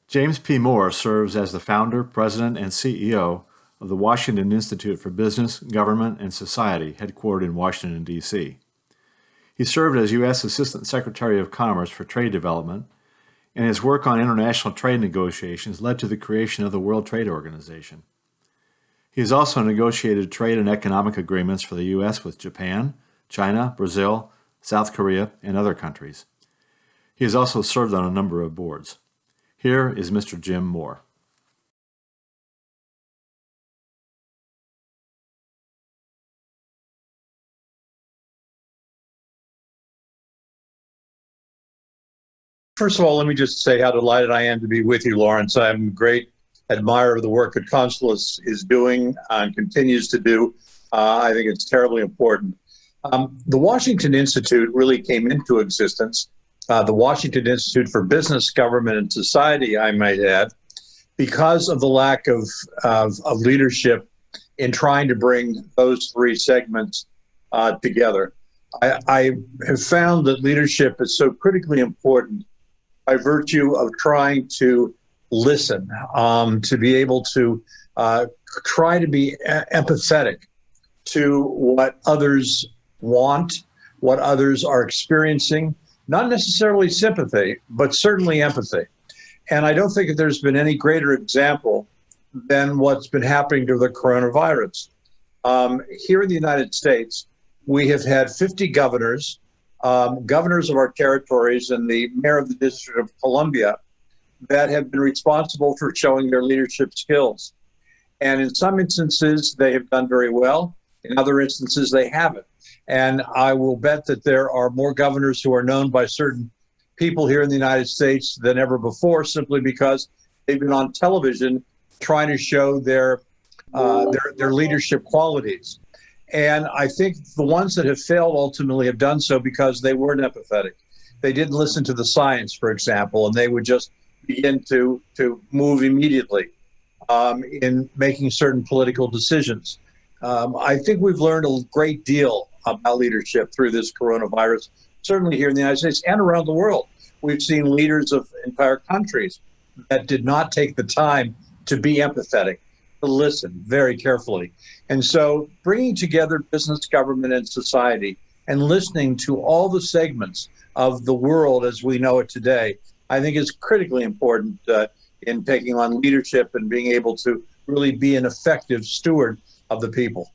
James P. Moore serves as the founder, president, and CEO of the Washington Institute for Business, Government, and Society, headquartered in Washington, D.C. He served as U.S. Assistant Secretary of Commerce for Trade Development, and his work on international trade negotiations led to the creation of the World Trade Organization. He has also negotiated trade and economic agreements for the U.S. with Japan, China, Brazil, South Korea, and other countries. He has also served on a number of boards. Here is Mr. Jim Moore. First of all, let me just say how delighted I am to be with you, Lawrence. I'm a great admirer of the work that Consulus is doing and continues to do. I think it's terribly important. The Washington Institute really came into existence, the Washington Institute for Business, Government, and Society, I might add, because of the lack of leadership in trying to bring those three segments together. I have found that leadership is so critically important by virtue of trying to listen, to be able to try to be empathetic to what others want, what others are experiencing, not necessarily sympathy, but certainly empathy. And I don't think that there's been any greater example than what's been happening to the coronavirus. Here in the United States, we have had 50 governors, governors of our territories and the mayor of the District of Columbia that have been responsible for showing their leadership skills. And in some instances, they have done very well. In other instances, they haven't. And I will bet that there are more governors who are known by certain people here in the United States than ever before, simply because they've been on television trying to show their leadership qualities. And I think the ones that have failed ultimately have done so because they weren't empathetic. They didn't listen to the science, for example, and they would just begin to move immediately in making certain political decisions. I think we've learned a great deal about leadership through this coronavirus, certainly here in the United States and around the world. We've seen leaders of entire countries that did not take the time to be empathetic, to listen very carefully. And so bringing together business, government, and society and listening to all the segments of the world as we know it today, I think is critically important in taking on leadership and being able to really be an effective steward of the people.